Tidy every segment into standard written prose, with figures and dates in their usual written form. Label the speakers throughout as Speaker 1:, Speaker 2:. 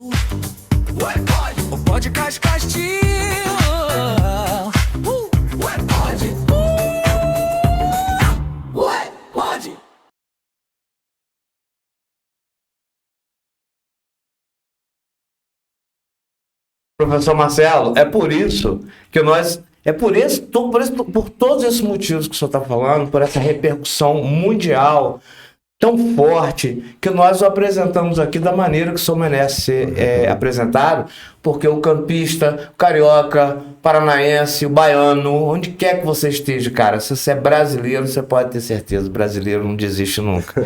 Speaker 1: Ué, pode, o podcast Castilho. Ué, pode. Ué, pode.
Speaker 2: Professor Marcelo, é por isso que nós... por todos esses motivos que o senhor está falando, por essa repercussão mundial tão forte, que nós o apresentamos aqui da maneira que o senhor merece ser apresentado, porque o campista, o carioca, paranaense, o baiano, onde quer que você esteja, cara, se você é brasileiro, você pode ter certeza, brasileiro não desiste nunca.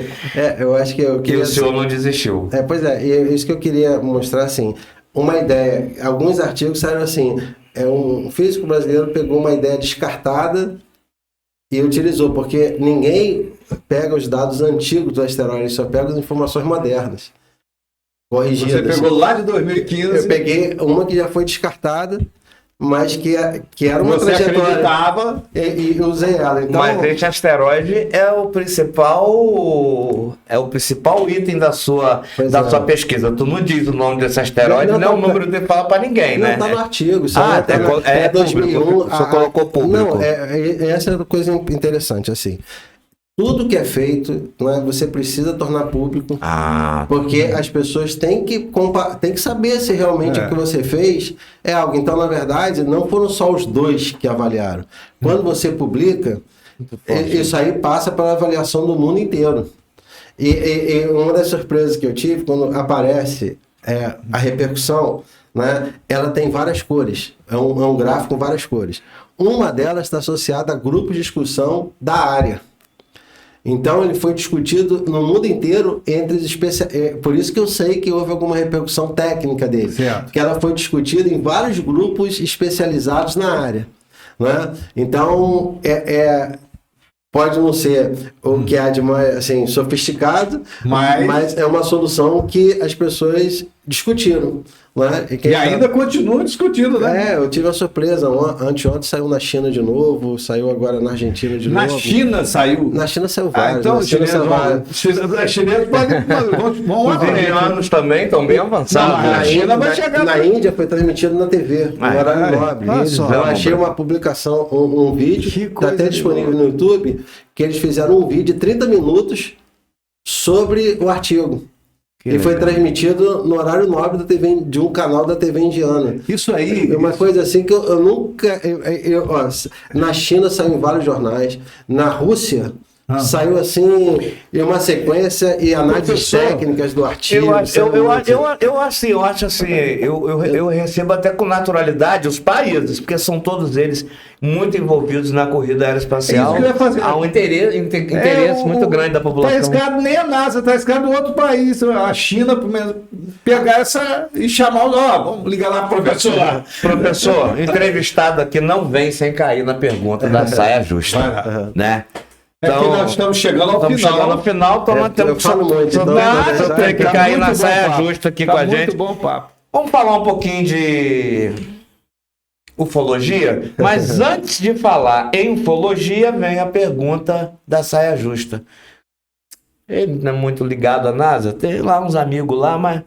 Speaker 3: Eu acho que eu queria...
Speaker 2: E o senhor não desistiu.
Speaker 3: Pois é, e isso que eu queria mostrar, assim, uma ideia, alguns artigos saíram assim, um físico brasileiro pegou uma ideia descartada e utilizou, porque ninguém pega os dados antigos do asteroide, só pega as informações modernas, corrigidas.
Speaker 4: Você pegou lá de 2015.
Speaker 3: Eu peguei uma que já foi descartada, mas que era uma
Speaker 4: você
Speaker 3: trajetória.
Speaker 4: acreditava.
Speaker 3: E usei ela. Então,
Speaker 2: Mas esse asteroide é o principal item da sua pesquisa. Tu não diz o nome desse asteroide,
Speaker 3: Não,
Speaker 2: nem o número de fala para ninguém,
Speaker 3: não,
Speaker 2: né?
Speaker 3: tá no artigo.
Speaker 2: É
Speaker 3: 2001.
Speaker 2: público, você colocou público.
Speaker 3: Não, essa é uma coisa interessante, assim. Tudo que é feito, né, você precisa tornar público, porque as pessoas têm que saber se realmente o que você fez é algo. Então, na verdade, não foram só os dois que avaliaram. Quando você publica, isso aí passa para a avaliação do mundo inteiro. E uma das surpresas que eu tive, quando aparece a repercussão, né, ela tem várias cores. É um gráfico com várias cores. Uma delas está associada a grupos de discussão da área. Então, ele foi discutido no mundo inteiro entre os especialistas. Por isso que eu sei que houve alguma repercussão técnica dele.
Speaker 4: Certo.
Speaker 3: Que ela foi discutida em vários grupos especializados na área. Né? Então, pode não ser o que há de mais assim, sofisticado, mas é uma solução que as pessoas discutiram. Né?
Speaker 4: E ainda continua discutindo, né?
Speaker 3: Eu tive uma surpresa. Anteontem saiu na China de novo, saiu agora na Argentina de novo.
Speaker 4: Na China saiu?
Speaker 3: Na China saiu vários.
Speaker 4: Então os chineses vão
Speaker 2: Os indianos também estão bem avançados.
Speaker 4: Não, a China vai chegar.
Speaker 3: Na Índia foi transmitido na TV, no horário nobre. Eu achei uma publicação, um vídeo, que está até disponível no YouTube, que eles fizeram um vídeo de 30 minutos sobre o artigo. E foi transmitido no horário nobre da TV, de um canal da TV indiana.
Speaker 4: Isso aí...
Speaker 3: É uma coisa assim que eu nunca... na China saiu em vários jornais. Na Rússia saiu assim, em uma sequência e análises técnicas do artigo.
Speaker 2: Eu acho assim, eu recebo até com naturalidade os países, porque são todos eles muito envolvidos na corrida aeroespacial. Há um interesse muito grande da população.
Speaker 4: Está escado nem a NASA, está escado outro país, a China, pegar essa e chamar vamos ligar lá pro professor.
Speaker 2: Professor, entrevistado aqui não vem sem cair na pergunta da saia justa, né?
Speaker 4: Então, nós estamos chegando ao final.
Speaker 3: Eu falo muito, então
Speaker 2: tem que cair na saia justa aqui com a gente.
Speaker 4: Muito bom papo.
Speaker 2: Vamos falar um pouquinho de ufologia, mas antes de falar em ufologia, vem a pergunta da saia justa. Ele não é muito ligado à NASA, tem lá uns amigos lá, mas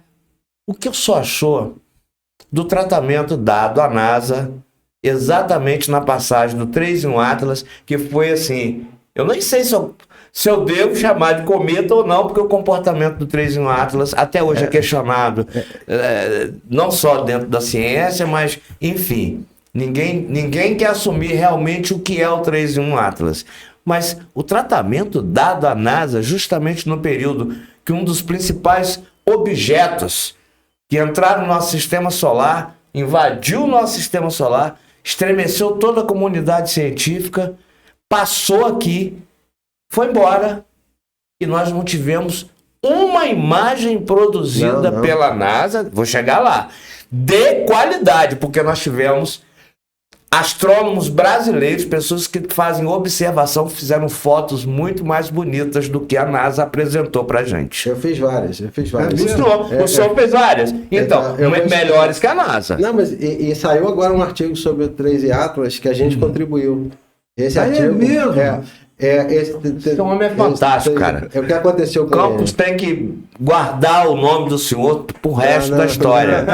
Speaker 2: o que o senhor achou do tratamento dado à NASA exatamente na passagem do 3 em 1 Atlas, que foi assim... Eu nem sei se eu devo chamar de cometa ou não, porque o comportamento do 3 em 1 Atlas até hoje é questionado, não só dentro da ciência, mas, enfim, ninguém quer assumir realmente o que é o 3 em 1 Atlas. Mas o tratamento dado à NASA, justamente no período que um dos principais objetos que entraram no nosso sistema solar, invadiu o nosso sistema solar, estremeceu toda a comunidade científica, passou aqui, foi embora, e nós não tivemos uma imagem produzida pela NASA, vou chegar lá, de qualidade, porque nós tivemos astrônomos brasileiros, pessoas que fazem observação, fizeram fotos muito mais bonitas do que a NASA apresentou pra gente.
Speaker 3: Eu fiz várias.
Speaker 2: O senhor fez várias. Então, melhores que a NASA.
Speaker 3: Não, mas e saiu agora um artigo sobre o 3 em Atlas que a gente contribuiu. Esse artigo,
Speaker 4: mesmo?
Speaker 2: Esse homem é fantástico, cara.
Speaker 3: É o que aconteceu com
Speaker 2: Campos tem que guardar o nome do senhor pro resto da história.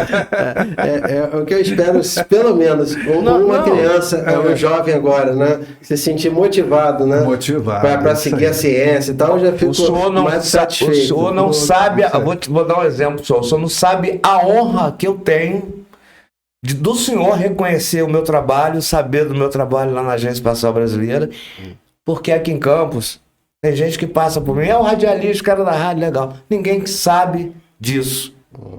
Speaker 3: É o que eu espero, pelo menos, uma criança, um jovem agora, né? Se sentir motivado, né? Para seguir a ciência e tal, eu já fico mais satisfeito.
Speaker 2: O senhor não sabe, vou dar um exemplo, senhor. O senhor não sabe a honra que eu tenho do senhor reconhecer o meu trabalho, saber do meu trabalho lá na Agência Espacial Brasileira. Porque aqui em Campos, tem gente que passa por mim, é o radialista, o cara da rádio, legal. Ninguém que sabe disso.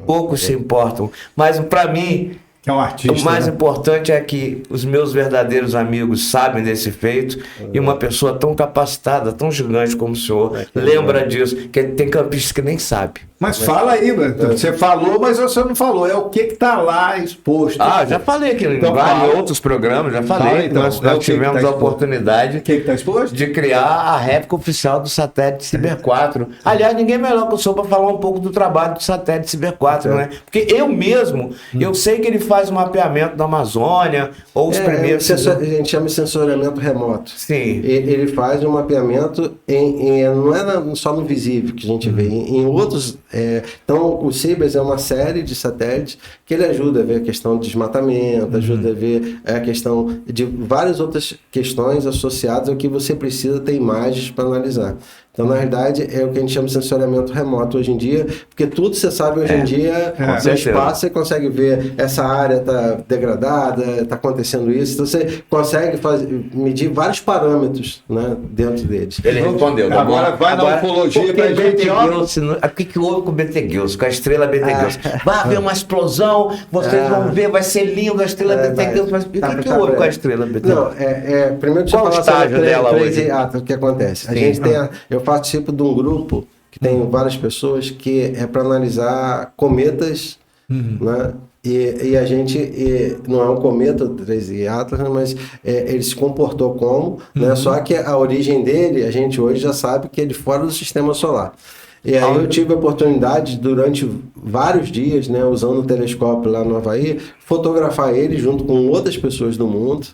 Speaker 2: Poucos se importam. Mas para mim,
Speaker 4: é um artista,
Speaker 2: o mais importante é que os meus verdadeiros amigos sabem desse feito e uma pessoa tão capacitada, tão gigante como o senhor, lembra disso, que tem campistas que nem sabe.
Speaker 4: Mas fala aí, você falou, mas você não falou. É o que está lá exposto.
Speaker 2: Já falei aqui em vários outros programas, já falei. Nós tivemos a oportunidade de criar a réplica oficial do satélite Ciber 4. Aliás, ninguém melhor que o senhor para falar um pouco do trabalho do satélite Ciber 4, né? Porque eu mesmo, eu sei que ele faz o mapeamento da Amazônia, ou os primeiros...
Speaker 3: A gente chama de sensoriamento remoto.
Speaker 2: Sim.
Speaker 3: Ele faz um mapeamento, não é só no visível que a gente vê, em outros... Então, o CIBERS é uma série de satélites que ele ajuda a ver a questão do desmatamento, ajuda a ver a questão de várias outras questões associadas ao que você precisa ter imagens para analisar. Então, na verdade, é o que a gente chama de sensoriamento remoto hoje em dia, porque tudo você sabe hoje em dia, no espaço você consegue ver essa área está degradada, está acontecendo isso, então você consegue medir vários parâmetros, né, dentro deles.
Speaker 2: Ele respondeu. Tá
Speaker 4: agora
Speaker 2: bom?
Speaker 4: Vai na ufologia para a gente...
Speaker 2: O que houve com o Betelgeuse, com a estrela Betelgeuse? Vai haver uma explosão, vocês vão ver, vai ser lindo a estrela Betelgeuse, mas o que houve com a estrela Betelgeuse?
Speaker 3: Não, primeiro deixa eu falar
Speaker 2: estágio dela hoje?
Speaker 3: O que acontece? A gente tem eu participo de um grupo que tem várias pessoas que é para analisar cometas, né? E a gente, não é um cometa, o 3i Atlas, mas ele se comportou como, né? Só que a origem dele, a gente hoje já sabe que é de fora do sistema solar. E aí eu tive a oportunidade, durante vários dias, né, usando o telescópio lá no Havaí, fotografar ele junto com outras pessoas do mundo,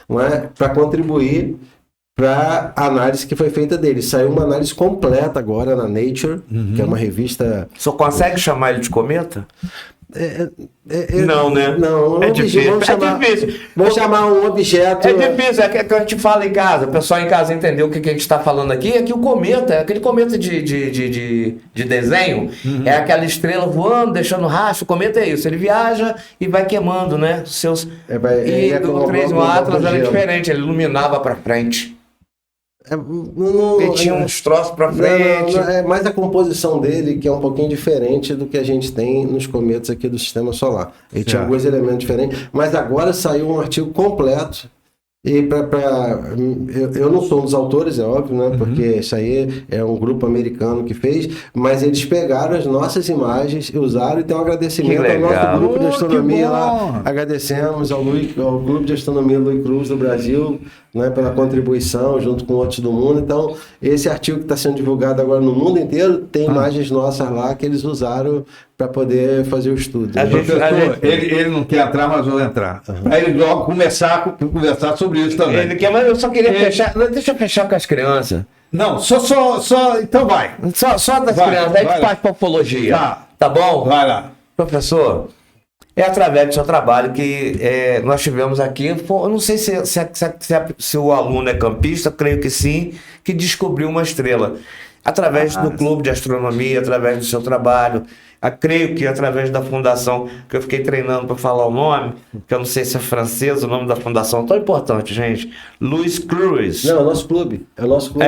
Speaker 3: né, para contribuir para a análise que foi feita dele. Saiu uma análise completa agora na Nature, que é uma revista...
Speaker 2: Só consegue chamar ele de cometa?
Speaker 3: Não,
Speaker 2: né?
Speaker 3: Não,
Speaker 2: é difícil.
Speaker 3: Vamos chamar um objeto...
Speaker 2: É difícil, é que a gente fala em casa, o pessoal em casa entendeu o que a gente está falando aqui, é que o cometa, é aquele cometa de desenho, é aquela estrela voando, deixando rastro, o cometa é isso, ele viaja e vai queimando, né? O 3i Atlas era diferente, ele iluminava para frente. Ele tinha uns troços para frente.
Speaker 3: Não, é mais a composição dele, que é um pouquinho diferente do que a gente tem nos cometas aqui do Sistema Solar. Ele tinha alguns elementos diferentes, mas agora saiu um artigo completo. E eu não sou um dos autores, é óbvio, né? Porque isso aí é um grupo americano que fez, mas eles pegaram as nossas imagens e usaram, e tem um agradecimento ao nosso grupo de astronomia lá. Agradecemos ao Clube de Astronomia Luiz Cruz do Brasil, né, pela contribuição junto com outros do mundo. Então, esse artigo que está sendo divulgado agora no mundo inteiro tem imagens nossas lá que eles usaram para poder fazer o estudo.
Speaker 4: Ele não quer entrar, mas vou entrar. Aí ele logo começar a conversar sobre isso também.
Speaker 2: Ele quer, mas eu só queria fechar. Deixa eu fechar com as crianças.
Speaker 4: Não, então vai.
Speaker 2: Só das crianças, aí a gente faz popologia. Tá bom?
Speaker 4: Vai lá.
Speaker 2: Professor, é através do seu trabalho que nós tivemos aqui, eu não sei se o aluno é campista, creio que sim, que descobriu uma estrela. Através do clube de astronomia, através do seu trabalho, creio que através da fundação, que eu fiquei treinando para falar o nome, que eu não sei se é francês, o nome da fundação, tão importante, gente. Luiz Cruz.
Speaker 3: Não, é o nosso clube. É o nosso clube.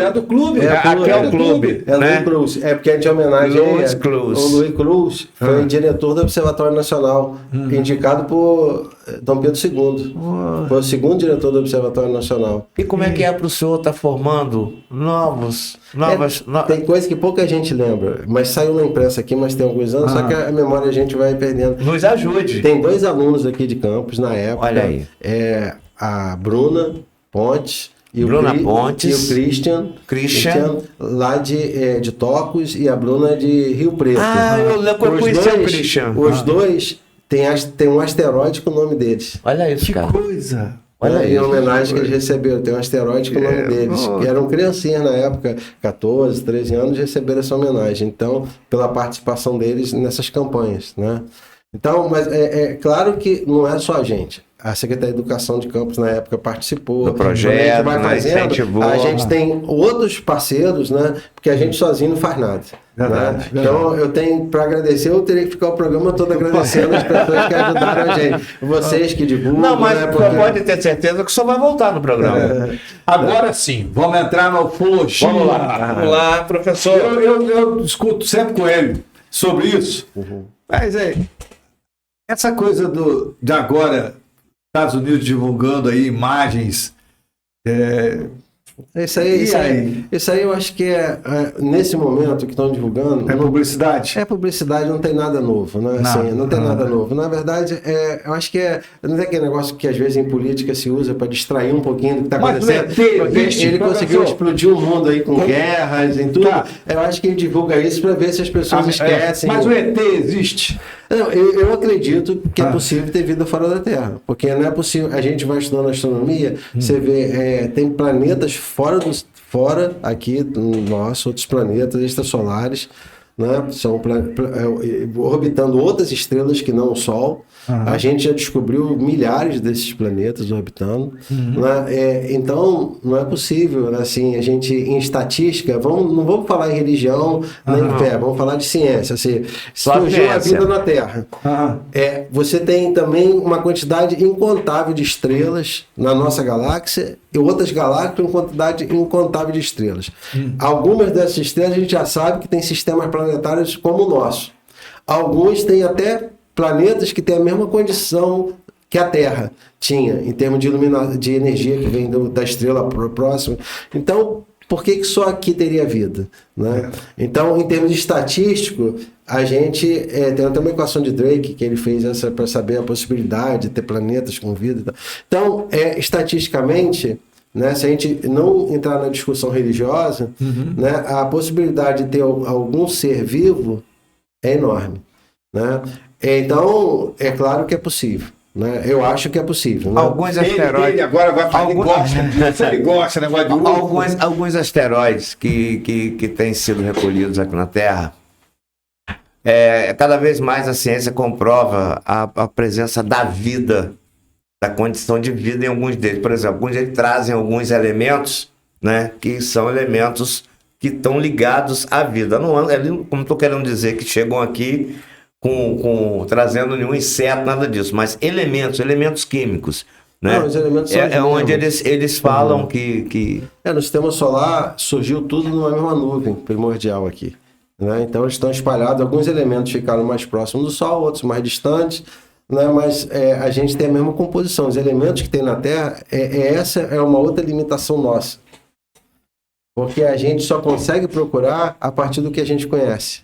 Speaker 2: É do clube. Aqui é o clube.
Speaker 3: É Luiz Cruz. É porque a gente é homenagem
Speaker 2: Luiz Cruz.
Speaker 3: O Luiz Cruz foi diretor do Observatório Nacional, indicado por Dom Pedro II. Foi o segundo diretor do Observatório Nacional.
Speaker 2: E como é que é para o senhor estar formando novas...
Speaker 3: Tem coisa que pouca gente lembra, mas saiu na imprensa aqui, mas tem alguns anos, só que a memória a gente vai perdendo.
Speaker 2: Nos ajude.
Speaker 3: Tem 2 alunos aqui de Campos na época.
Speaker 2: Olha aí.
Speaker 3: A Bruna Pontes e o Christian lá de Tocos, e a Bruna de Rio Preto.
Speaker 2: Eu conheci o Christian.
Speaker 3: Os dois tem um asteroide com o nome deles.
Speaker 2: Olha isso, cara.
Speaker 4: Que coisa.
Speaker 2: Olha
Speaker 3: Em
Speaker 2: aí.
Speaker 3: homenagem que eles receberam. Tem um asteroide com o nome deles. Que eram criancinhas na época, 14, 13 anos, receberam essa homenagem. Então, pela participação deles nessas campanhas, né? Então, mas é claro que não é só a gente. A Secretaria de Educação de Campos, na época, participou.
Speaker 2: Do projeto,
Speaker 3: Quando a gente vai fazendo,
Speaker 2: incentivou.
Speaker 3: a gente tem outros parceiros, né? Porque a gente sozinho não faz nada.
Speaker 4: Verdade,
Speaker 3: Né? Então, eu tenho, para agradecer, eu teria que ficar o programa todo agradecendo as pessoas que ajudaram a gente. Vocês que divulgam.
Speaker 2: Não, mas
Speaker 3: né?
Speaker 2: você pode ter certeza que só vai voltar no programa.
Speaker 4: Agora sim, vamos entrar na ufologia.
Speaker 2: Vamos lá, professor.
Speaker 4: Eu discuto sempre com ele sobre isso. Mas essa coisa de agora, Estados Unidos divulgando aí imagens.
Speaker 3: Isso aí eu acho que nesse momento que estão divulgando.
Speaker 4: É publicidade?
Speaker 3: É publicidade, não tem nada novo, né? Não tem nada novo. Na verdade, eu acho que não é aquele negócio que às vezes em política se usa para distrair um pouquinho do que está acontecendo. Ele conseguiu explodir o mundo aí com guerras e tudo.
Speaker 4: Tá.
Speaker 3: Eu acho que ele divulga isso para ver se as pessoas esquecem.
Speaker 4: Mas o ET existe?
Speaker 3: Não, eu acredito que é possível ter vida fora da Terra, porque não é possível. A gente vai estudando astronomia, você vê, tem planetas fora aqui do nosso, outros planetas extrasolares, né? São orbitando outras estrelas que não o Sol. A gente já descobriu milhares desses planetas orbitando. Né? Então, não é possível, né? Assim, a gente, em estatística, não vamos falar em religião nem em fé, vamos falar de ciência. Assim, surgiu a vida na Terra. Você tem também uma quantidade incontável de estrelas na nossa galáxia e outras galáxias com quantidade incontável de estrelas. Algumas dessas estrelas a gente já sabe que tem sistemas planetários como o nosso. Alguns têm até planetas que têm a mesma condição que a Terra tinha, em termos de energia que vem da estrela próxima. Então, por que só aqui teria vida? Né? Então, em termos estatísticos, a gente tem até uma equação de Drake que ele fez essa para saber a possibilidade de ter planetas com vida. Então, estatisticamente, né, se a gente não entrar na discussão religiosa, né, a possibilidade de ter algum ser vivo é enorme. Né? Então, é claro que é possível. Né? Eu acho que é possível. Né?
Speaker 2: Alguns asteroides.
Speaker 4: Ele agora vai falar, ele gosta disso, ele gosta, negócio de UFO.
Speaker 2: Alguns asteroides que têm sido recolhidos aqui na Terra, cada vez mais a ciência comprova a presença da vida, da condição de vida em alguns deles. Por exemplo, alguns deles trazem alguns elementos, né, que são elementos que estão ligados à vida. Não, como estou querendo dizer que chegam aqui trazendo nenhum inseto, nada disso, mas elementos químicos. Né?
Speaker 3: Não, os elementos são
Speaker 2: onde eles falam que...
Speaker 3: No sistema solar surgiu tudo numa mesma nuvem primordial aqui. Né? Então eles estão espalhados, alguns elementos ficaram mais próximos do Sol, outros mais distantes, né? Mas a gente tem a mesma composição. Os elementos que tem na Terra, essa é uma outra limitação nossa. Porque a gente só consegue procurar a partir do que a gente conhece.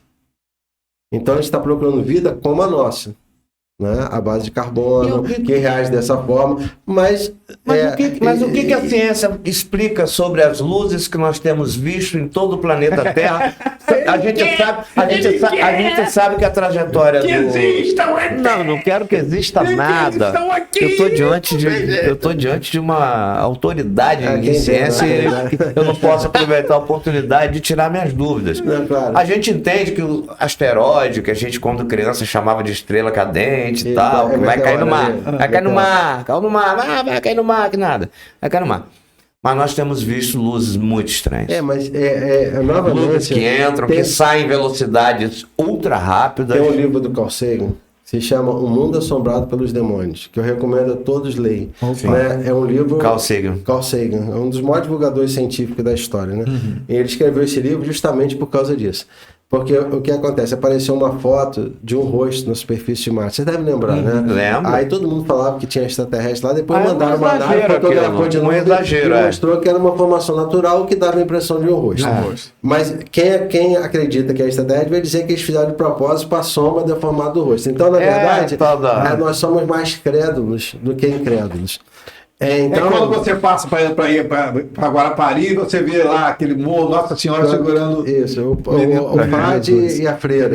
Speaker 3: Então a gente está procurando vida como a nossa, né? A base de carbono, que reage dessa forma, mas
Speaker 2: o que a ciência explica sobre as luzes que nós temos visto em todo o planeta Terra? A gente sabe que a trajetória não quero que exista nada. Eu estou diante de uma autoridade de ciência e eu não posso aproveitar a oportunidade de tirar minhas dúvidas.
Speaker 3: Claro.
Speaker 2: A gente entende que o asteroide, que a gente quando criança chamava de estrela cadente e tal, que vai cair no mar, caiu no mar, vai cair no mar, que nada, vai cair no mar. Mas nós temos visto luzes muito estranhas.
Speaker 3: Novamente,
Speaker 2: luzes que entram, que saem em velocidades ultra rápidas.
Speaker 3: Tem um livro do Carl Sagan, se chama O Mundo Assombrado pelos Demônios, que eu recomendo a todos lerem. Né? É um livro...
Speaker 2: Carl Sagan,
Speaker 3: é um dos maiores divulgadores científicos da história. Né? E ele escreveu esse livro justamente por causa disso. Porque o que acontece? Apareceu uma foto de um rosto na superfície de Marte. Você deve lembrar, né?
Speaker 2: Lembro.
Speaker 3: Aí todo mundo falava que tinha extraterrestre lá, depois mandaram
Speaker 2: fotografou
Speaker 3: de novo e mostrou que era uma formação natural que dava a impressão de um rosto. Mas quem acredita que é extraterrestre vai dizer que eles fizeram de propósito para a sombra deformada do rosto. Então, na verdade, nós somos mais crédulos do que incrédulos. Então,
Speaker 4: quando você passa para ir para Guarapari, você vê lá aquele morro, Nossa Senhora segurando.
Speaker 3: Isso, o frade e a freira. O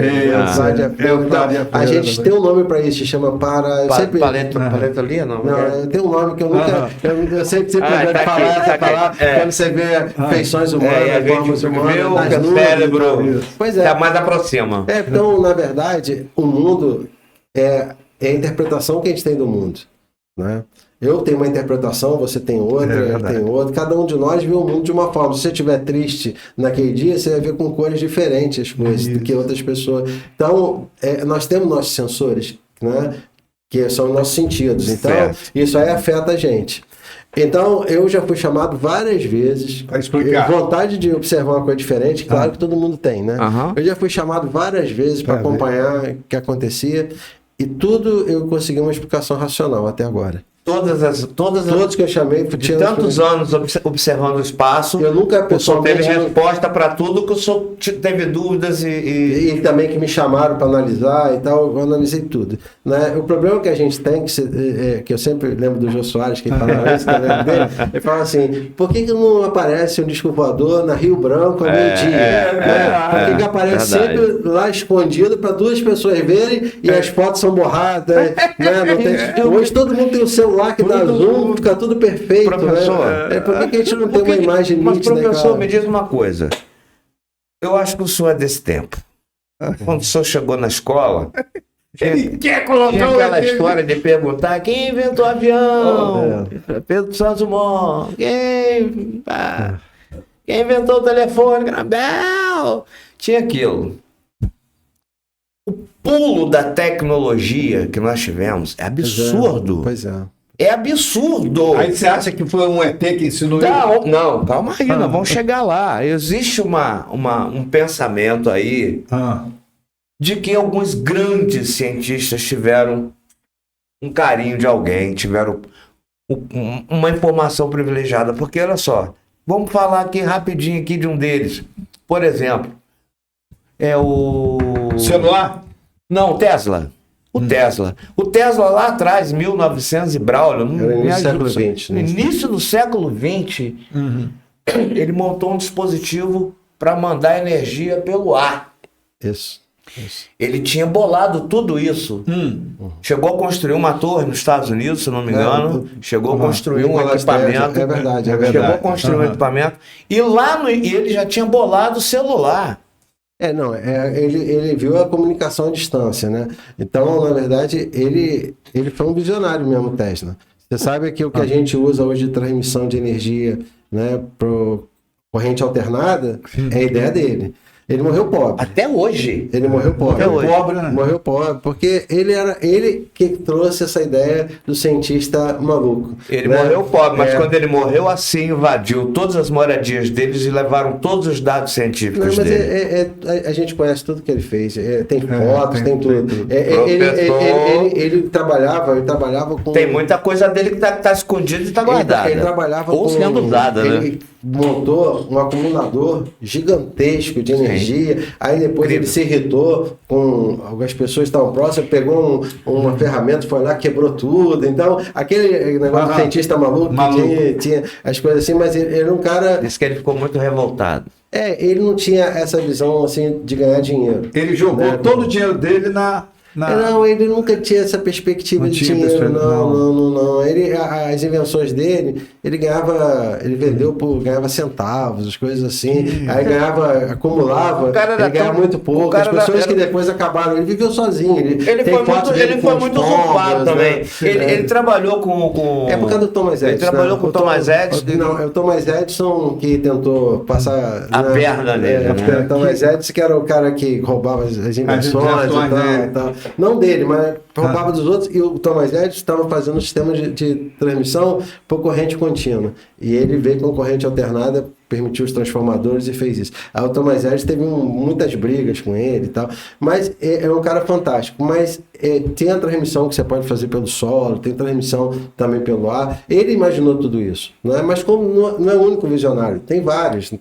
Speaker 3: frade e a freira. Então, a gente tem um nome para isso, se chama
Speaker 2: Paleta ali, não?
Speaker 3: Não, tem um nome que eu nunca. Eu sempre gosto de falar quando você vê feições humanas, formas humanas,
Speaker 2: o cérebro.
Speaker 3: Pois é.
Speaker 2: Tá mais aproxima.
Speaker 3: Então, na verdade, o mundo é a interpretação que a gente tem do mundo, né? Eu tenho uma interpretação, você tem outra, eu tenho outra. Cada um de nós vê o mundo de uma forma. Se você estiver triste naquele dia, você vai ver com cores diferentes as coisas do que outras pessoas. Então, nós temos nossos sensores, né? Que são os nossos sentidos. Então, isso aí afeta a gente. Então, eu já fui chamado várias vezes.
Speaker 4: Para explicar.
Speaker 3: Vontade de observar uma coisa diferente, claro que todo mundo tem, né? Eu já fui chamado várias vezes para acompanhar o que acontecia. E tudo eu consegui uma explicação racional até agora. Todos que eu chamei
Speaker 2: de tantos anos observando o espaço,
Speaker 3: eu nunca
Speaker 2: pessoalmente teve resposta para tudo, que o senhor teve dúvidas
Speaker 3: e também que me chamaram para analisar e tal, eu analisei tudo, né? O problema que a gente tem, que eu sempre lembro do Jô Soares, que ele falava isso, ele fala assim, por que não aparece um disco voador na Rio Branco ao meio-dia? Por que aparece sempre lá escondido para duas pessoas verem e as fotos são borradas, né? Hoje todo mundo tem o celular que dá zoom, fica tudo perfeito.
Speaker 2: Professor,
Speaker 3: né? Por que a gente não tem uma imagem nítida?
Speaker 2: Mas, professor, me diz uma coisa. Eu acho que o senhor é desse tempo. Quando o senhor chegou na escola, tinha aquela história de perguntar quem inventou o avião? Pedro Santos Dumont. Quem inventou o telefone? Bel. Tinha aquilo. O pulo da tecnologia que nós tivemos é absurdo.
Speaker 3: Pois é.
Speaker 2: É absurdo.
Speaker 4: Aí você acha que foi um ET que ensinou isso?
Speaker 2: Não, calma aí, nós vamos chegar lá. Existe um pensamento aí de que alguns grandes cientistas tiveram um carinho de alguém, tiveram uma informação privilegiada. Porque, olha só, vamos falar aqui rapidinho aqui de um deles. Por exemplo, é o...
Speaker 4: Celular?
Speaker 2: Não, o Tesla. O Tesla lá atrás, 1900 e Braulio,
Speaker 3: no início do século XX.
Speaker 2: No início do século XX, ele montou um dispositivo para mandar energia pelo ar.
Speaker 3: Isso.
Speaker 2: Ele tinha bolado tudo isso. Chegou a construir uma torre nos Estados Unidos, se não me engano. Chegou a construir um equipamento.
Speaker 3: É verdade.
Speaker 2: Chegou a construir um equipamento. E lá ele já tinha bolado o celular.
Speaker 3: Ele viu a comunicação à distância, né? Então, na verdade, ele foi um visionário mesmo, Tesla. Você sabe que o que a gente usa hoje de transmissão de energia, né, pro corrente alternada, é a ideia dele. Ele morreu pobre.
Speaker 2: Até hoje.
Speaker 3: Ele morreu pobre.
Speaker 2: Né?
Speaker 3: Morreu pobre, porque ele que trouxe essa ideia do cientista maluco.
Speaker 2: Ele morreu pobre, mas quando ele morreu, assim invadiu todas as moradias deles e levaram todos os dados científicos dele.
Speaker 3: A gente conhece tudo que ele fez. Tem fotos, tem tudo. Ele trabalhava com...
Speaker 2: Tem muita coisa dele que tá escondida e tá guardada.
Speaker 3: Ele trabalhava
Speaker 2: ou sendo usada, né?
Speaker 3: Ele montou um acumulador gigantesco de energia, aí depois ele se irritou com algumas pessoas que estavam próximas, pegou uma ferramenta, foi lá, quebrou tudo. Então, aquele negócio de cientista maluco. Que tinha as coisas assim, mas ele era um cara...
Speaker 2: Disse que ele ficou muito revoltado.
Speaker 3: Ele não tinha essa visão assim de ganhar dinheiro.
Speaker 4: Ele jogou todo o dinheiro dele na...
Speaker 3: Não, ele nunca tinha essa perspectiva de dinheiro. Não. As invenções dele, ele ganhava centavos, as coisas assim. Aí acumulava, ele ganhava muito pouco. As pessoas que depois acabaram, ele viveu sozinho. Ele
Speaker 2: foi muito ocupado também. Ele trabalhou com...
Speaker 3: É por causa do Thomas Edison.
Speaker 2: Ele trabalhou com o Thomas Edison.
Speaker 3: Não, é o Thomas Edison que tentou passar...
Speaker 2: A perna dele.
Speaker 3: O Thomas Edison, que era o cara que roubava as invenções e tal. Não dele, mas roubava dos outros. E o Thomas Edison estava fazendo um sistema de transmissão por corrente contínua. E ele veio com corrente alternada, permitiu os transformadores e fez isso. Aí o Thomas Edison teve muitas brigas com ele e tal. Mas é um cara fantástico. Mas tem a transmissão que você pode fazer pelo solo, tem transmissão também pelo ar. Ele imaginou tudo isso. Né? Mas como não é o único visionário, tem vários.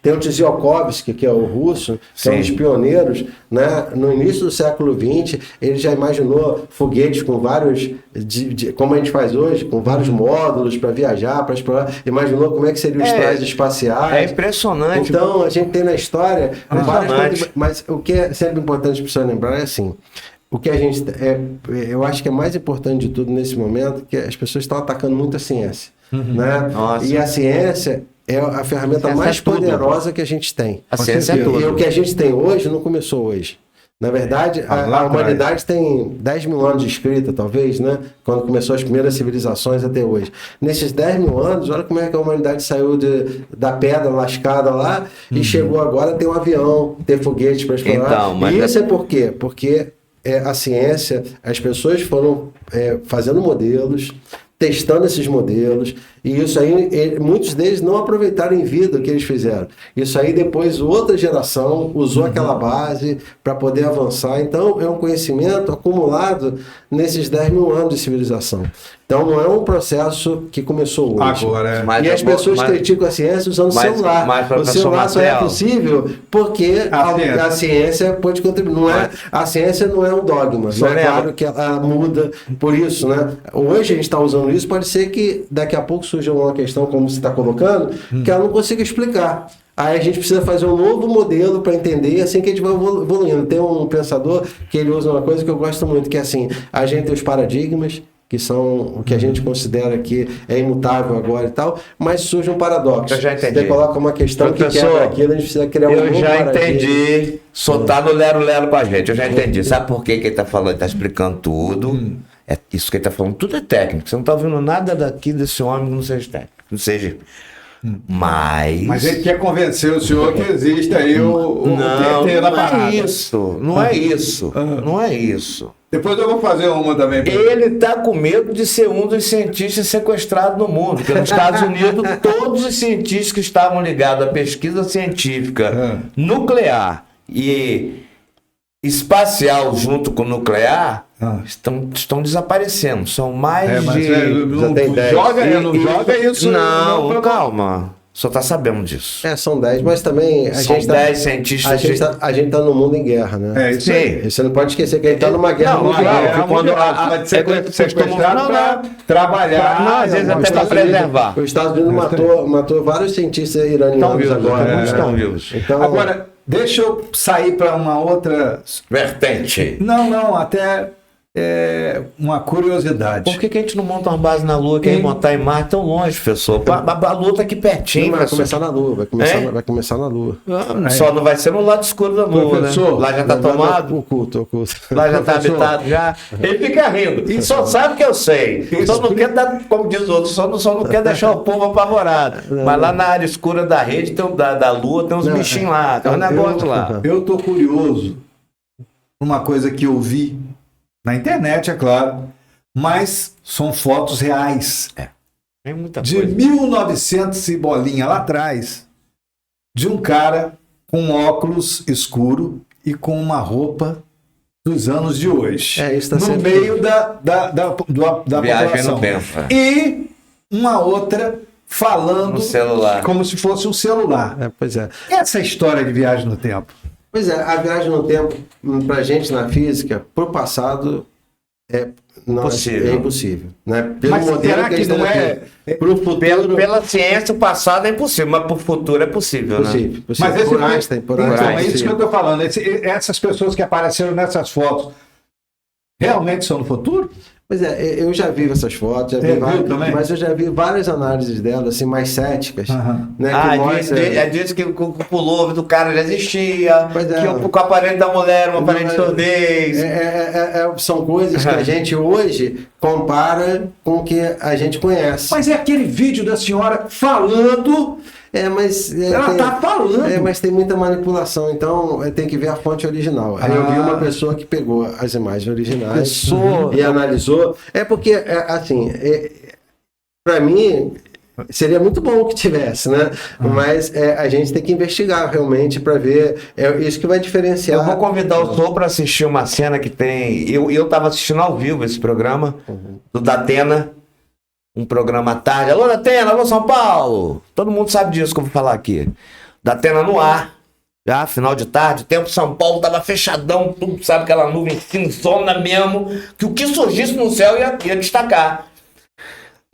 Speaker 3: Tem o Tsiolkovsky, que é o russo, que é um dos pioneiros. Né? No início do século XX, ele já imaginou imaginou foguetes com vários, como a gente faz hoje, com vários módulos para viajar, para explorar? Imaginou como é que seriam os trajes espaciais?
Speaker 2: É impressionante.
Speaker 3: Então, a gente tem na história várias coisas, mas o que é sempre importante para você lembrar é assim, o que a gente eu acho que é mais importante de tudo nesse momento, que as pessoas estão atacando muito a ciência, né?
Speaker 2: Nossa.
Speaker 3: E a ciência é a ferramenta mais poderosa que a gente tem.
Speaker 2: A ciência é tudo.
Speaker 3: E o que a gente tem hoje não começou hoje. Na verdade, a humanidade tem 10 mil anos de escrita, talvez, né? Quando começou as primeiras civilizações até hoje. Nesses 10 mil anos, olha como é que a humanidade saiu da pedra lascada lá e chegou agora a ter um avião, ter foguetes para explorar.
Speaker 2: Então, mas
Speaker 3: e isso é por quê? Porque a ciência, as pessoas foram fazendo modelos, testando esses modelos, e isso aí, muitos deles não aproveitaram em vida o que eles fizeram. Isso aí depois outra geração usou aquela base para poder avançar. Então é um conhecimento acumulado nesses 10 mil anos de civilização. Então não é um processo que começou hoje.
Speaker 4: Agora,
Speaker 3: E as pessoas criticam a ciência usando o celular. O celular só é possível porque a ciência pode contribuir. A ciência não é um dogma. Não é claro que ela muda por isso, né? Hoje a gente está usando isso, pode ser que daqui a pouco surja uma questão, como você está colocando, que ela não consiga explicar. Aí a gente precisa fazer um novo modelo para entender, assim que a gente vai evoluindo. Tem um pensador que ele usa uma coisa que eu gosto muito, que é assim, a gente tem os paradigmas, que são o que a gente considera que é imutável agora e tal, mas surge um paradoxo.
Speaker 2: Eu já entendi.
Speaker 3: Você coloca uma questão que quebra aquilo, a gente precisa criar um novo
Speaker 2: Eu já
Speaker 3: paradigma.
Speaker 2: entendi. Soltar no lero-lero pra gente. Eu já entendi. Sabe por que ele tá falando? Ele tá explicando tudo. É isso que ele tá falando. Tudo é técnico. Você não tá ouvindo nada daqui desse homem que não seja técnico. Não seja. Mas
Speaker 4: ele quer convencer o senhor que existe aí o PT na parada.
Speaker 2: Não é isso. Não é isso.
Speaker 4: Depois eu vou fazer uma também.
Speaker 2: Ele tá com medo de ser um dos cientistas sequestrados no mundo. Porque nos Estados Unidos, todos os cientistas que estavam ligados à pesquisa científica nuclear e espacial junto com nuclear estão desaparecendo. São mais
Speaker 4: não joga isso.
Speaker 2: Não, calma. Só tá sabendo disso.
Speaker 3: São 10, mas também
Speaker 2: São 10 cientistas.
Speaker 3: A gente tá no mundo em guerra, né?
Speaker 4: Isso aí.
Speaker 3: Você não pode esquecer que a gente tá numa guerra mundial.
Speaker 2: Quando
Speaker 4: vocês sequestraram para trabalhar.
Speaker 2: Às vezes até para preservar.
Speaker 3: Os Estados Unidos matou vários cientistas iranianos agora.
Speaker 2: Estão vivos.
Speaker 3: Então,
Speaker 4: agora, deixa eu sair para uma outra
Speaker 2: vertente.
Speaker 4: Não, até uma curiosidade.
Speaker 2: Por que a gente não monta uma base na Lua, que a gente montar em Marte tão longe, professor? A Lua tá aqui pertinho.
Speaker 3: Vai começar na Lua, vai começar na Lua.
Speaker 2: Só não vai ser no lado escuro da Lua, né? Lá já tá tomado.
Speaker 3: Oculto.
Speaker 2: Lá já tá habitado já. Ele fica rindo. E só sabe que eu sei. Só não quer dar, como diz o outro, só não quer deixar o povo apavorado. Mas lá na área escura da rede, da Lua, tem uns bichinhos lá, tem um negócio lá.
Speaker 4: Eu tô curioso uma coisa que eu vi na internet, é claro, mas são fotos reais.
Speaker 2: Tem muita
Speaker 4: de
Speaker 2: coisa.
Speaker 4: 1900 e bolinha lá atrás, de um cara com óculos escuro e com uma roupa dos anos de hoje.
Speaker 3: Isso tá
Speaker 4: no
Speaker 3: sempre...
Speaker 4: meio da
Speaker 2: viagem
Speaker 4: população.
Speaker 2: no tempo.
Speaker 4: E uma outra falando
Speaker 2: no celular,
Speaker 4: como se fosse um celular.
Speaker 3: Pois é.
Speaker 4: Essa história de viagem no tempo.
Speaker 3: Pois é, a viagem no tempo, pra gente na física, pro passado, é impossível. Né? Pelo
Speaker 4: mas
Speaker 3: modelo
Speaker 4: será que não é?
Speaker 3: Pro futuro...
Speaker 2: Pela ciência, o passado é impossível, mas pro futuro é possível, né?
Speaker 3: Mas esse
Speaker 4: por
Speaker 3: Einstein,
Speaker 4: é isso que eu estou falando. Essas pessoas que apareceram nessas fotos, realmente são no futuro?
Speaker 3: Pois é, eu já vi essas fotos, mas eu já vi várias análises delas, assim, mais céticas. Né,
Speaker 2: diz que o pullover do cara já existia, que o aparelho da mulher era um aparelho de surdez.
Speaker 3: São coisas que a gente hoje compara com o que a gente conhece.
Speaker 4: Mas é aquele vídeo da senhora falando...
Speaker 3: ela
Speaker 4: está falando.
Speaker 3: Mas tem muita manipulação, então tem que ver a fonte original. Aí eu vi uma pessoa que pegou as imagens originais e analisou. Porque, assim, para mim, seria muito bom que tivesse, né? Mas a gente tem que investigar realmente para ver. Isso que vai diferenciar.
Speaker 2: Eu vou convidar o senhor para assistir uma cena que tem. Eu estava assistindo ao vivo esse programa, do Datena. Um programa à tarde. Alô, Datena, alô, São Paulo. Todo mundo sabe disso que eu vou falar aqui. Datena no ar. já final de tarde, tempo São Paulo tava fechadão, tudo, sabe, aquela nuvem cinzona mesmo, que o que surgisse no céu ia destacar.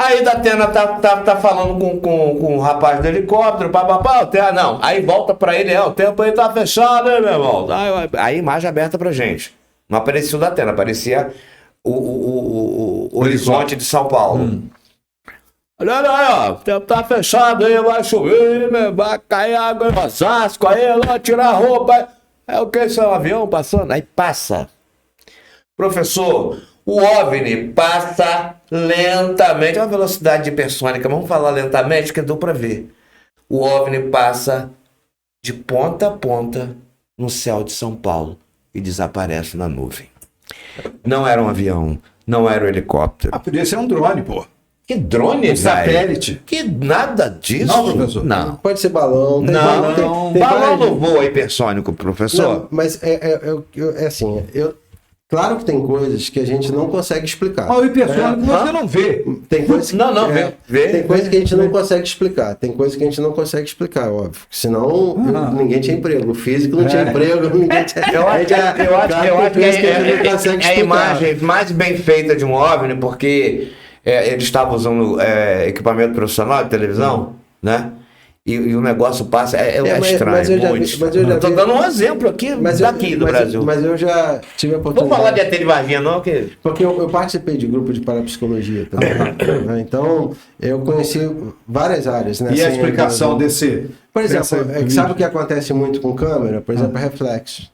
Speaker 2: Aí da Atena tá falando com o rapaz do helicóptero, papapá, não. Aí volta pra ele, o tempo aí tá fechado, né, meu irmão? Aí imagem aberta pra gente. Não aparecia o da Atena, aparecia o horizonte de São Paulo. Olha aí, o tempo tá fechado aí, vai chover, vai cair água em Osasco, aí lá tirar a roupa. É o que? Isso é um avião passando? Aí passa. Professor, o OVNI passa lentamente, é uma velocidade hipersônica, vamos falar lentamente, que deu pra ver. O OVNI passa de ponta a ponta no céu de São Paulo e desaparece na nuvem. Não era um avião, não era um helicóptero.
Speaker 4: Podia ser um drone, pô.
Speaker 2: Que drone, velho?
Speaker 4: Satélite.
Speaker 2: Que nada disso.
Speaker 4: Não, professor.
Speaker 2: Não.
Speaker 3: Pode ser balão.
Speaker 2: Não, balão não voa hipersônico, professor.
Speaker 3: Não, mas é assim, claro que tem coisas que a gente não consegue explicar.
Speaker 4: Mas o hipersônico você não vê.
Speaker 3: Tem coisas que,
Speaker 2: vê.
Speaker 3: Tem coisas que a gente não consegue explicar. Tem coisas que a gente não consegue explicar, óbvio. Senão ninguém tinha emprego. O físico não tinha emprego, ninguém tinha.
Speaker 2: Eu acho que é a imagem mais bem feita de um OVNI, porque eles estavam usando equipamento profissional de televisão, né? E o negócio passa, estranho.
Speaker 3: Mas eu já vi.
Speaker 2: Estou dando um exemplo aqui daqui do Brasil.
Speaker 3: Mas eu já tive a oportunidade.
Speaker 2: Vou falar de ET de Varginha, não?
Speaker 3: Porque eu participei de grupo de parapsicologia também. Né? Então, eu conheci várias áreas. Né?
Speaker 4: E a explicação desse.
Speaker 3: Por exemplo, sabe o que acontece muito com câmera? Por exemplo, reflexo.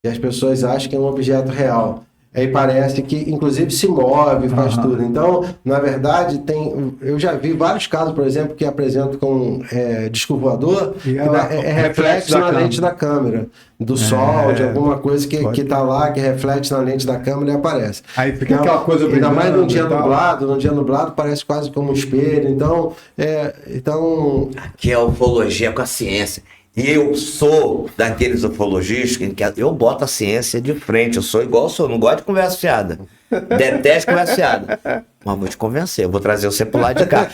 Speaker 3: E as pessoas acham que é um objeto real. Aí parece que, inclusive, se move, faz tudo. Então, na verdade, eu já vi vários casos, por exemplo, que apresentam com disco voador, que é reflexo na lente da câmera, do sol, de alguma coisa que está lá, que reflete na lente da câmera e aparece.
Speaker 4: Aí fica aquela coisa
Speaker 3: ainda mais num dia nublado, parece quase como um espelho. Então,
Speaker 2: Aqui é a ufologia com a ciência. E eu sou daqueles ufologistas que eu boto a ciência de frente. Eu sou igual não gosto de conversa fiada. Detesto conversa fiada. Mas vou te convencer, eu vou trazer você pro lado de cá.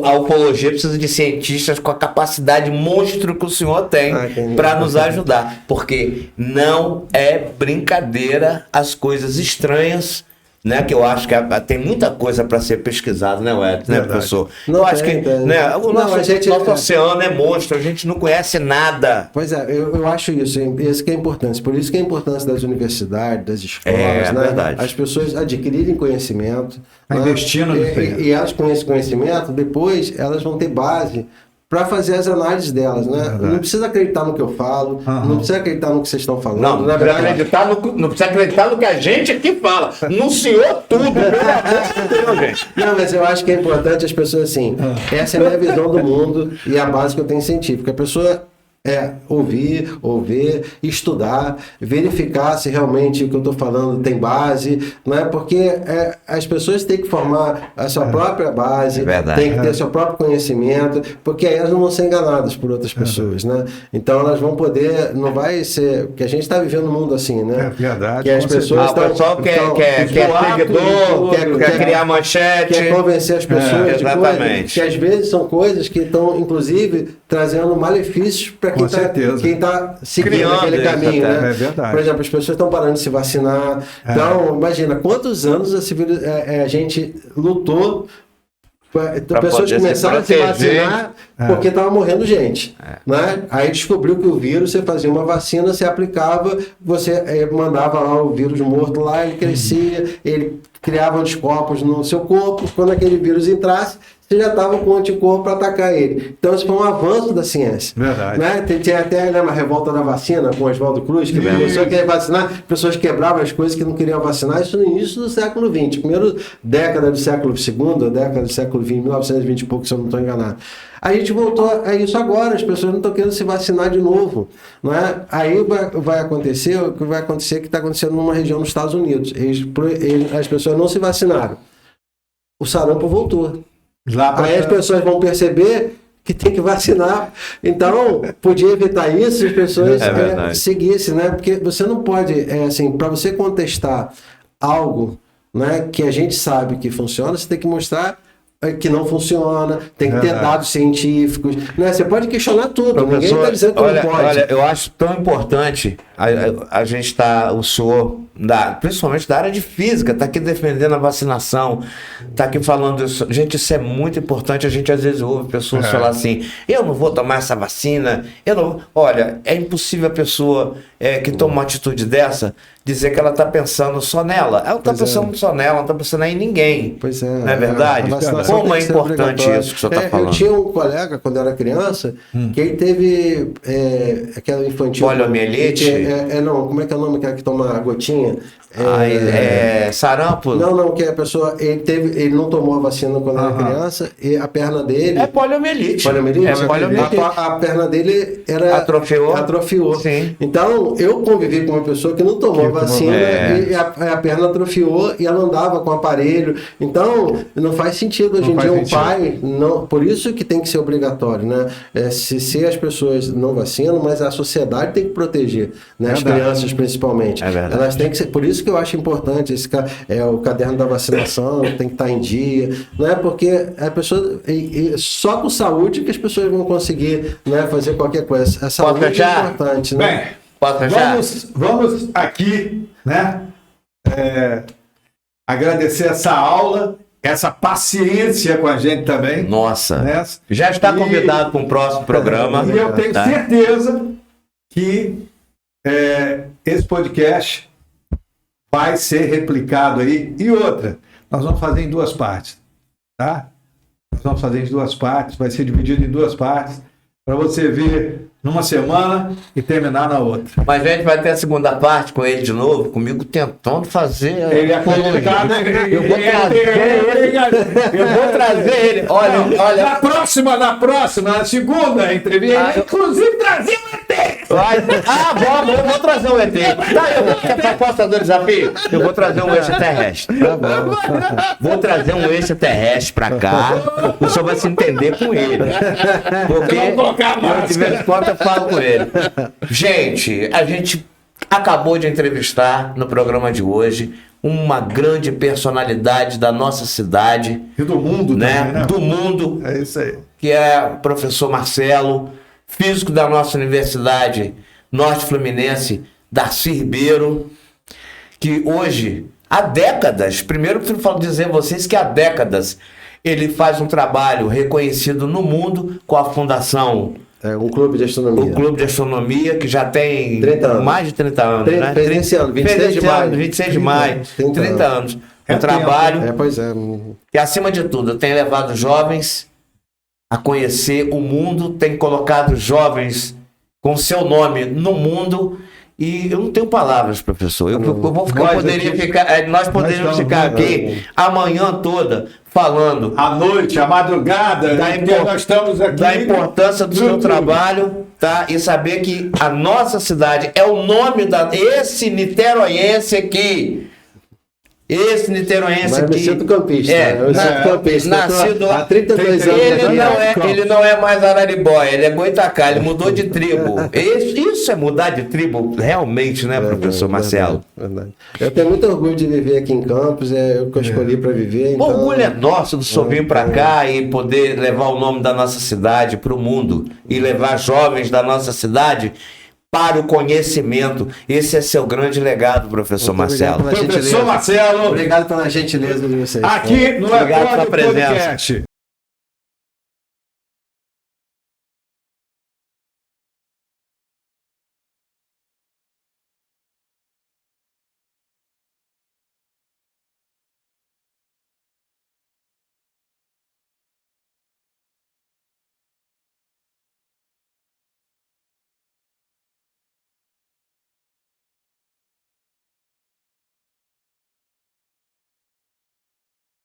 Speaker 2: A ufologia precisa de cientistas com a capacidade monstro que o senhor tem para nos ajudar. Porque não é brincadeira as coisas estranhas, né, que eu acho que tem muita coisa para ser pesquisada, né, Edson, né, professor? Eu acho que né, o nosso oceano é monstro, a gente não conhece nada.
Speaker 3: Pois é, eu acho isso que é importante. Por isso que é a importância das universidades, das escolas, né?
Speaker 2: Verdade.
Speaker 3: As pessoas adquirirem conhecimento,
Speaker 4: investindo
Speaker 3: e elas com esse conhecimento, depois elas vão ter base para fazer as análises delas, né? Não precisa acreditar no que eu falo, não precisa acreditar no que vocês estão falando.
Speaker 2: Não precisa acreditar no que a gente aqui fala. No senhor tudo, pelo amor de Deus, gente.
Speaker 3: Não, mas eu acho que é importante as pessoas assim, essa é a minha visão do mundo e a base que eu tenho científica. A pessoa ouvir, estudar, verificar se realmente o que eu estou falando tem base, não é? Porque as pessoas têm que formar a sua própria base, têm que ter seu próprio conhecimento, porque aí elas não vão ser enganadas por outras pessoas, né? Então elas vão poder, não vai ser, porque a gente está vivendo um mundo assim, né?
Speaker 4: É verdade.
Speaker 3: Que as pessoas
Speaker 2: o pessoal quer seguidor, quer criar manchete,
Speaker 3: quer convencer as pessoas de
Speaker 2: exatamente.
Speaker 3: coisas que às vezes são coisas que estão, inclusive, trazendo malefícios para quem está seguindo aquele caminho, né?
Speaker 4: É verdade.
Speaker 3: Por exemplo, as pessoas estão parando de se vacinar. Então, imagina, quantos anos a gente lutou para pessoas começaram a se vacinar porque estava morrendo gente. Né? Aí descobriu que o vírus, você fazia uma vacina, você aplicava, você mandava lá o vírus morto lá, ele crescia, ele criava anticorpos no seu corpo, quando aquele vírus entrasse, você já estava com anticorpo para atacar ele. Então, isso foi um avanço da ciência.
Speaker 4: Verdade.
Speaker 3: Né? Tinha até uma revolta da vacina com Oswaldo Cruz, que a pessoa queria vacinar, pessoas quebravam as coisas que não queriam vacinar, isso no início do século XX. Primeiro década do século II, década do século XX, 1920 e pouco, se eu não estou enganado. A gente voltou a isso agora, as pessoas não estão querendo se vacinar de novo. Não é? Aí vai acontecer o que vai acontecer, que está acontecendo numa região nos Estados Unidos. As pessoas não se vacinaram. O sarampo voltou. Aí as pessoas vão perceber que tem que vacinar. Então, podia evitar isso se as pessoas seguissem, né? Porque você não pode, assim, para você contestar algo, né, que a gente sabe que funciona, você tem que mostrar que não funciona, tem que ter
Speaker 4: Verdade.
Speaker 3: dados científicos, né? Você pode questionar tudo, ninguém está dizendo que
Speaker 2: olha,
Speaker 3: não pode.
Speaker 2: olha, eu acho tão importante a gente está, o senhor, principalmente da área de física, está aqui defendendo a vacinação, está aqui falando isso. Gente, isso é muito importante. A gente às vezes ouve pessoas falar assim, eu não vou tomar essa vacina, eu não. Olha, é impossível a pessoa que toma uma atitude dessa dizer que ela está pensando só nela. Ela não está pensando só nela, não está pensando em ninguém.
Speaker 3: Pois é.
Speaker 2: Não é verdade?
Speaker 3: A vacinação
Speaker 2: Como
Speaker 3: tem
Speaker 2: é
Speaker 3: que ser
Speaker 2: importante
Speaker 3: obrigatória.
Speaker 2: isso que o senhor está falando?
Speaker 3: Eu tinha um colega, quando eu era criança, que ele teve aquela infantil...
Speaker 2: Poliomielite?
Speaker 3: Não, como é que é o nome? Aquela que toma a gotinha?
Speaker 2: Sarampo?
Speaker 3: Não, que a pessoa... Ele não tomou a vacina quando era criança e a perna dele...
Speaker 2: É poliomielite.
Speaker 3: Poliomielite?
Speaker 2: É poliomielite.
Speaker 3: A perna dele era...
Speaker 2: Atrofiou.
Speaker 3: Sim. Então, eu convivi com uma pessoa que não tomou a vacina e a perna atrofiou e ela andava com aparelho. Então, não faz sentido hoje em dia um pai... Não, por isso que tem que ser obrigatório, né? Se as pessoas não vacinam, mas a sociedade tem que proteger, né? As crianças principalmente.
Speaker 2: É verdade.
Speaker 3: Elas têm que ser... Por isso que eu acho importante o caderno da vacinação, tem que estar em dia, não é porque a pessoa só com saúde que as pessoas vão conseguir, né, fazer qualquer coisa. A saúde é importante, né?
Speaker 4: Bem,
Speaker 2: Pode fechar?
Speaker 4: vamos aqui, né? Agradecer essa aula, essa paciência com a gente também.
Speaker 2: Nossa.
Speaker 4: Né?
Speaker 2: Já está convidado para um próximo programa.
Speaker 4: E eu tenho
Speaker 2: tá?
Speaker 4: certeza que esse podcast vai ser replicado aí. E outra, nós vamos fazer em 2 partes, tá? Nós vamos fazer em 2 partes, vai ser dividido em 2 partes, para você ver numa semana e terminar na outra.
Speaker 2: Mas a gente vai ter a segunda parte com ele de novo, comigo tentando fazer.
Speaker 4: Ele é colocado,
Speaker 2: Eu vou trazer ele. Olha.
Speaker 4: Na próxima, na segunda entrevista, inclusive trazer o ET.
Speaker 2: Eu vou trazer um ET. Posso fazer o desafio? Eu vou trazer um extraterrestre.
Speaker 3: Tá bom.
Speaker 2: Vou trazer um extraterrestre pra cá. O senhor vai se entender com ele. Porque
Speaker 4: Vamos colocar a máscara.
Speaker 2: de vez em quando eu falo com ele. Gente, a gente acabou de entrevistar no programa de hoje uma grande personalidade da nossa cidade.
Speaker 4: E do mundo
Speaker 2: né?
Speaker 4: também, né?
Speaker 2: Do mundo.
Speaker 4: É isso aí.
Speaker 2: Que é o professor Marcelo, físico da nossa Universidade Norte Fluminense, Darcy Ribeiro, que hoje, há décadas, primeiro eu falo dizer a vocês que há décadas, ele faz um trabalho reconhecido no mundo com a Fundação...
Speaker 3: Um clube de astronomia.
Speaker 2: O Clube de Astronomia, que já tem
Speaker 3: 30 anos.
Speaker 2: mais de 30 anos, né?
Speaker 3: Fez nesse ano, 26 de maio.
Speaker 2: 26 de maio,
Speaker 3: 30
Speaker 2: 30 anos. Um
Speaker 4: É
Speaker 2: trabalho
Speaker 3: Pois é.
Speaker 2: que, acima de tudo, tem levado jovens a conhecer o mundo, tem colocado jovens com seu nome no mundo. E eu não tenho palavras, professor. Nós poderíamos ficar aqui amanhã toda falando
Speaker 4: À noite, à madrugada, nós estamos aqui.
Speaker 2: da importância do seu trabalho, tá? E saber que a nossa cidade é o nome esse niteroiense aqui. Esse niteroiense
Speaker 3: Mas
Speaker 2: aqui.
Speaker 3: me sinto campista. Eu me sinto campista.
Speaker 2: Nascido
Speaker 3: Há 32 anos.
Speaker 2: ele não é mais Araribóia, ele é Goitacá, ele mudou de tribo. Isso é mudar de tribo realmente, né, professor Marcelo?
Speaker 3: Verdade. Eu tenho muito orgulho de viver aqui em Campos, é o que eu escolhi para viver.
Speaker 2: O
Speaker 3: Então...
Speaker 2: orgulho é nosso do senhor vir para cá e poder levar o nome da nossa cidade para o mundo e levar jovens da nossa cidade para o conhecimento. Esse é seu grande legado, professor Marcelo.
Speaker 4: Professor Marcelo.
Speaker 3: Obrigado pela gentileza de vocês.
Speaker 4: Aqui no
Speaker 2: Obrigado pela
Speaker 4: Epódio
Speaker 2: presença.
Speaker 4: Podcast.